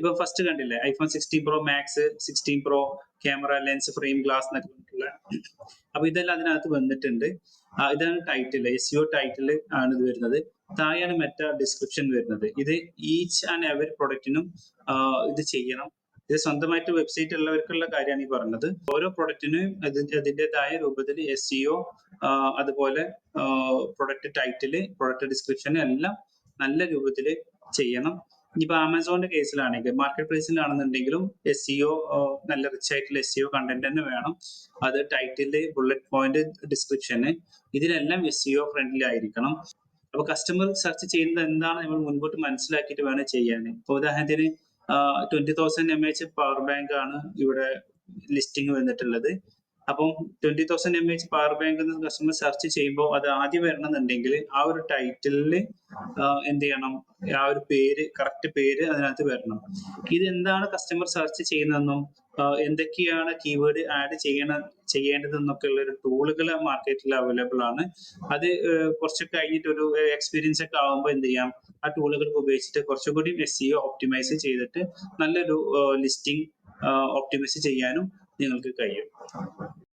ഇപ്പൊ ഫസ്റ്റ് കണ്ടില്ലേ iPhone 16 pro max, 16 pro camera, lens, frame, glass എന്നൊക്കെ പറഞ്ഞിട്ടുള്ള. അപ്പൊ ഇതെല്ലാം അതിനകത്ത് വന്നിട്ടുണ്ട്. ഇതാണ് ടൈറ്റിൽ, SEO ടൈറ്റിൽ ആണ് ഇത് വരുന്നത്. താഴെയാണ് മെറ്റ ഡിസ്ക്രിപ്ഷൻ വരുന്നത്. ഇത് ഈച്ച് ആൻഡ് എവറി പ്രൊഡക്റ്റിനും ഇത് ചെയ്യണം. ഇത് സ്വന്തമായിട്ട് വെബ്സൈറ്റ് ഉള്ളവർക്കുള്ള കാര്യമാണ് ഈ പറഞ്ഞത്. ഓരോ പ്രൊഡക്റ്റിനും അതിൻ്റെതായ രൂപത്തിൽ SEO, അതുപോലെ പ്രൊഡക്റ്റ് ടൈറ്റില്, പ്രൊഡക്റ്റ് ഡിസ്ക്രിപ്ഷൻ എല്ലാം നല്ല രൂപത്തിൽ ചെയ്യണം. ഇനിയിപ്പോ ആമസോണിന്റെ കേസിലാണെങ്കിൽ, മാർക്കറ്റ് പ്ലേസിലാണെന്നുണ്ടെങ്കിലും SEO, നല്ല റിച്ച് ആയിട്ടുള്ള SEO കണ്ടന്റ് തന്നെ വേണം. അത് ടൈറ്റില്, ബുള്ളറ്റ് പോയിന്റ്, ഡിസ്ക്രിപ്ഷന്, ഇതിലെല്ലാം SEO ഫ്രണ്ട്ലി ആയിരിക്കണം. അപ്പൊ കസ്റ്റമർ സെർച്ച് ചെയ്യുന്നത് എന്താണ് നമ്മൾ മുൻകൂട്ടി മനസ്സിലാക്കിയിട്ട് വേണം ചെയ്യാൻ. ഇപ്പൊ ഉദാഹരണത്തിന് 20,000 mAh പവർ ബാങ്ക് ആണ് ഇവിടെ ലിസ്റ്റിംഗ് വന്നിട്ടുള്ളത്. അപ്പം 20,000 mAh പവർ ബാങ്ക് എന്ന് കസ്റ്റമർ സെർച്ച് ചെയ്യുമ്പോൾ അത് ആദ്യം വരണമെന്നുണ്ടെങ്കിൽ ആ ഒരു ടൈറ്റിലിൽ എന്ത് ചെയ്യണം, ആ ഒരു പേര്, കറക്റ്റ് പേര് അതിനകത്ത് വരണം. ഇത് എന്താണ് കസ്റ്റമർ സെർച്ച് ചെയ്യുന്നതെന്നും എന്തൊക്കെയാണ് കീവേഡ് ആഡ് ചെയ്യേണ്ടതെന്നൊക്കെ ഉള്ള ഒരു ടൂളുകൾ മാർക്കറ്റിൽ അവൈലബിൾ ആണ്. അത് കുറച്ച് കഴിഞ്ഞിട്ട് ഒരു എക്സ്പീരിയൻസ് ഒക്കെ ആകുമ്പോൾ എന്ത് ചെയ്യാം, ആ ടൂളുകൾ ഉപയോഗിച്ചിട്ട് കുറച്ചും കൂടി SEO ഒപ്റ്റിമൈസ് ചെയ്തിട്ട് നല്ലൊരു ലിസ്റ്റിംഗ് ഒപ്റ്റിമൈസ് ചെയ്യാനും നിങ്ങൾക്ക് കഴിയും.